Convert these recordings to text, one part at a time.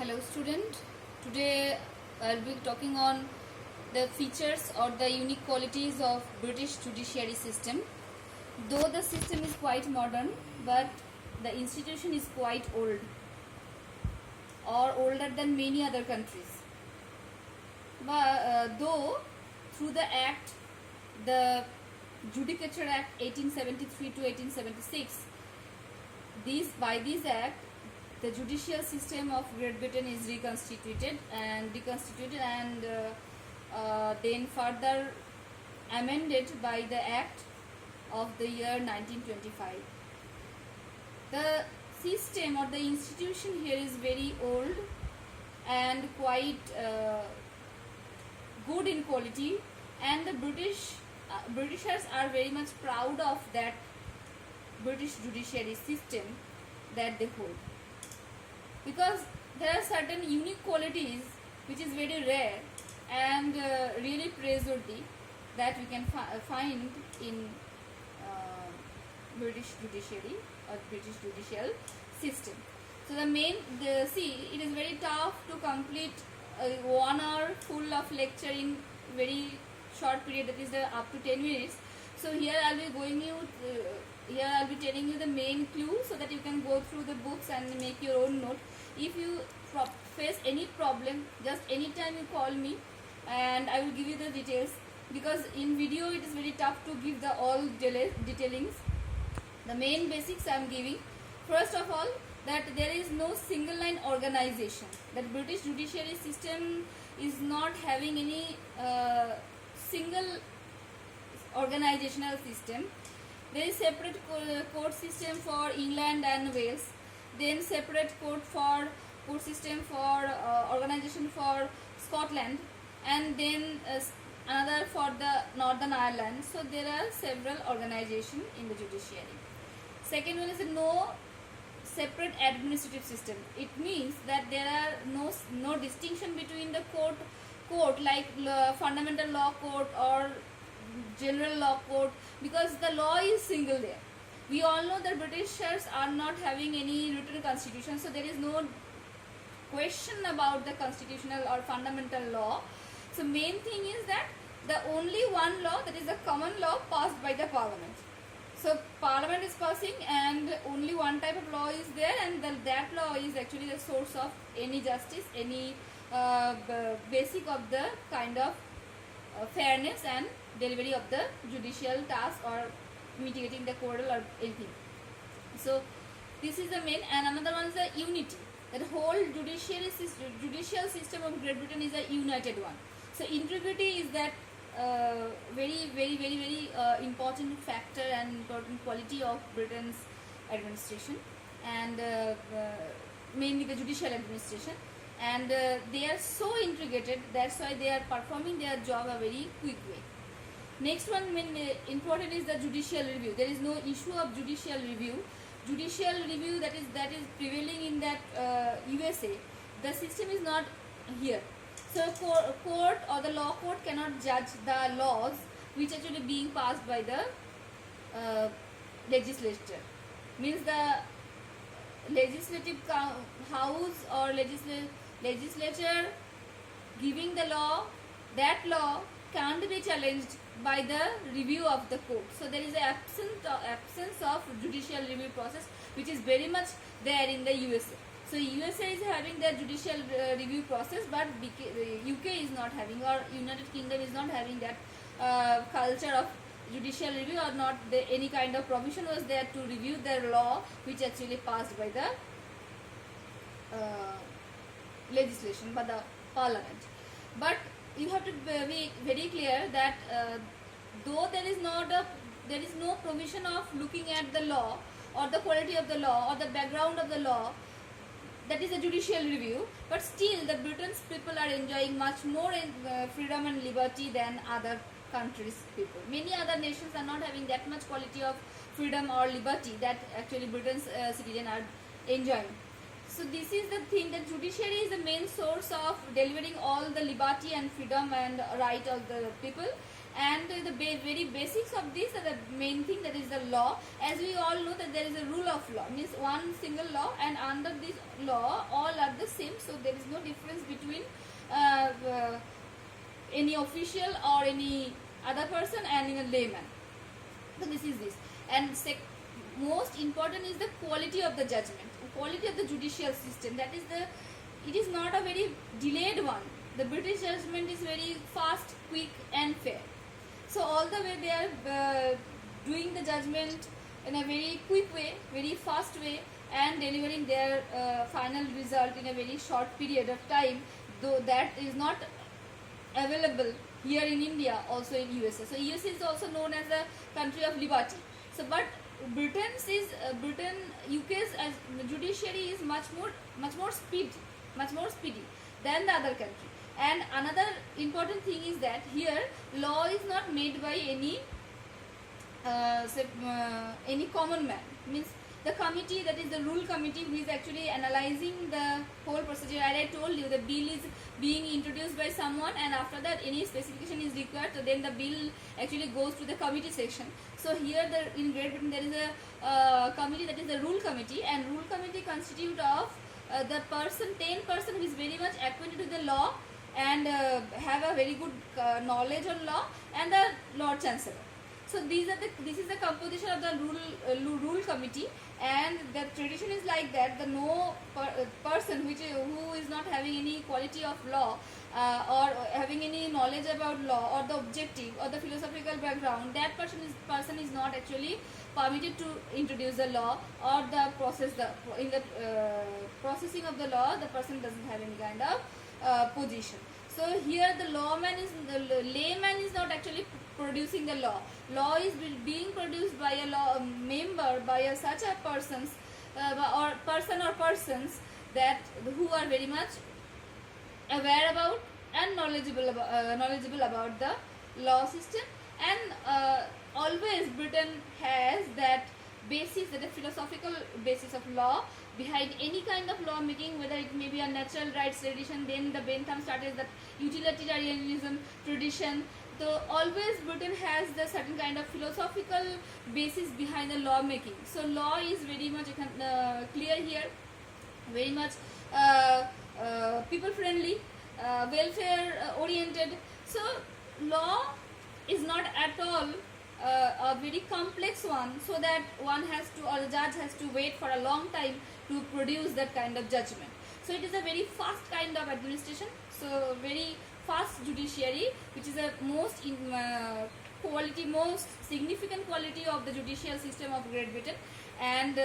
Hello student, today I'll be talking on the features or the unique qualities of British judiciary system. Though the system is quite modern, but the institution is quite old or older than many other countries. But though through the Act, the Judicature Act 1873 to 1876, by this act, the judicial system of Great Britain is reconstituted and then further amended by the Act of the year 1925. The system or the institution here is very old and quite good in quality, and the Britishers are very much proud of that British judiciary system that they hold, because there are certain unique qualities which is very rare and really praiseworthy that we can find in British judiciary or British judicial system. So it is very tough to complete 1 hour full of lecture in very short period, that is up to 10 minutes. So here I'll be telling you the main clue so that you can go through the books and make your own note. If you face any problem, just anytime you call me and I will give you the details, because in video it is very tough to give the all detailings. The main basics I am giving. First of all, that there is no single line organization. That British judiciary system is not having any single organizational system. There is separate court system for England and Wales, then separate court system for organization for Scotland, and then another for the Northern Ireland. So there are several organizations in the judiciary. Second one is no separate administrative system. It means that there are no distinction between the court like fundamental law court or general law court, because the law is single there. We all know that Britishers are not having any written constitution, so there is no question about the constitutional or fundamental law. So main thing is that the only one law, that is the common law passed by the parliament. So parliament is passing and only one type of law is there, and that law is actually the source of any justice, any basic of the kind of fairness and delivery of the judicial task or mitigating the quarrel or anything. So this is the main. And another one is the unity. That whole judicial system of Great Britain is a united one. So integrity is that very important factor and important quality of Britain's administration, and mainly the judicial administration. And they are so integrated, that's why they are performing their job a very quick way. Next one important is the judicial review. There is no issue of judicial review. Judicial review that is prevailing in that USA. The system is not here. So court or the law court cannot judge the laws which are actually being passed by the legislature. Means the legislative house or legislature giving the law, that law can't be challenged by the review of the court. So there is an absence of judicial review process, which is very much there in the USA. So USA is having their judicial review process, but UK is not having, or United Kingdom is not having that culture of judicial review, or not any kind of provision was there to review their law which actually passed by the legislation, by the parliament. But you have to be very clear that though there is no provision of looking at the law or the quality of the law or the background of the law, that is a judicial review, but still the Britain's people are enjoying much more freedom and liberty than other countries' people. Many other nations are not having that much quality of freedom or liberty that actually Britain's citizens are enjoying. So this is the thing, that judiciary is the main source of delivering all the liberty and freedom and right of the people, and the very basics of this are the main thing, that is the law. As we all know that there is a rule of law, means one single law, and under this law all are the same, so there is no difference between any official or any other person and in a layman. So this is this. And most important is the quality of the judgment, quality of the judicial system. That is it is not a very delayed one. The British judgment is very fast, quick and fair. So all the way they are doing the judgment in a very quick way, very fast way, and delivering their final result in a very short period of time, though that is not available here in India, also in USA. So USA is also known as a country of liberty. So but UK's as judiciary is much more speedy than the other country. And another important thing is that here law is not made by any common man. Means the committee, that is the rule committee, who is actually analyzing the whole procedure. As I told you, the bill is being introduced by someone, and after that any specification is required, so then the bill actually goes to the committee section. So here in Great Britain there is a committee, that is the rule committee, and rule committee constitute of the 10 person who is very much acquainted with the law and have a very good knowledge on law, and the Lord Chancellor. So this is the composition of the rule committee, and the tradition is like that. The person who is not having any quality of law or having any knowledge about law or the objective or the philosophical background, that person is not actually permitted to introduce the law or the in the processing of the law. The person doesn't have any kind of position. So here the layman is not actually producing the law. Law is being produced by a law member, by such a persons or persons that who are very much aware about and knowledgeable about the law system. And always Britain has that basis, that a philosophical basis of law behind any kind of law making, whether it may be a natural rights tradition, then the Bentham started that utilitarianism tradition. So always Britain has the certain kind of philosophical basis behind the law making. So law is very much clear here, very much people friendly, welfare oriented. So law is not at all a very complex one, so that one has to, or the judge has to wait for a long time to produce that kind of judgment. So it is a very fast kind of administration, so very fast judiciary, which is a most significant quality of the judicial system of Great Britain, and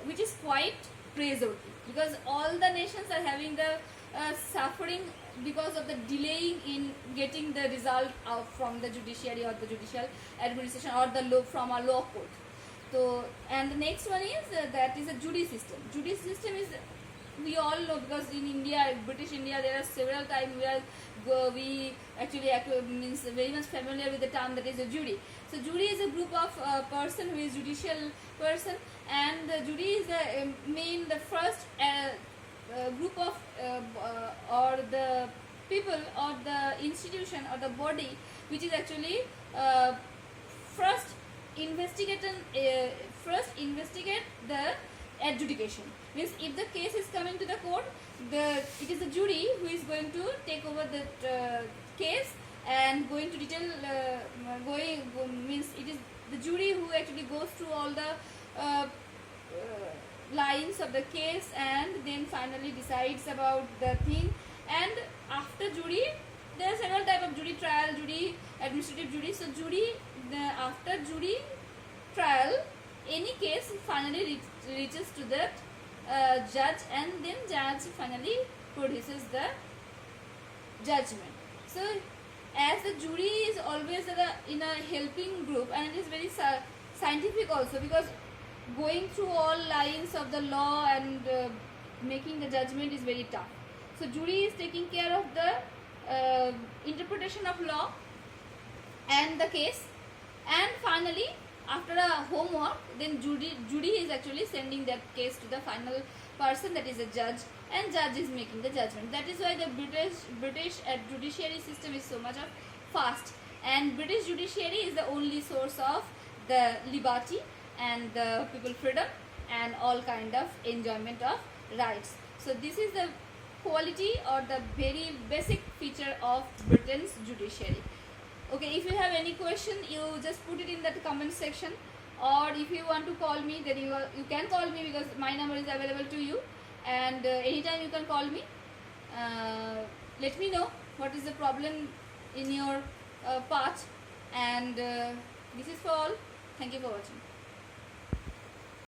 which is quite praiseworthy, because all the nations are having the suffering because of the delaying in getting the result out from the judiciary or the judicial administration or the law from a law court. So, and the next one is that is a jury system. Jury system is, we all know, because in India, British India, there are several times we actually means very much familiar with the term that is a jury. So jury is a group of person who is judicial person, and the jury is the first group of or the people or the institution or the body which is actually first investigate the adjudication. Means if the case is coming to the court, it is the jury who is going to take over the case and going to detail means it is the jury who actually goes through all the lines of the case and then finally decides about the thing. And after jury, there are several types of jury: trial jury, administrative jury. So after jury trial, any case finally reaches to the judge, and then judge finally produces the judgment. So as the jury is always in a helping group, and it is very scientific also, because going through all lines of the law and making the judgment is very tough. So jury is taking care of the interpretation of law and the case, and finally after a homework, then jury is actually sending that case to the final person, that is a judge, and judge is making the judgment. That is why the British judiciary system is so much of fast. and British judiciary is the only source of the liberty and the people freedom and all kind of enjoyment of rights. So this is the quality or the very basic feature of Britain's judiciary. Okay, if you have any question, you just put it in that comment section, or if you want to call me, then you can call me, because my number is available to you, and anytime you can call me. Let me know what is the problem in your path, and this is for all. Thank you for watching.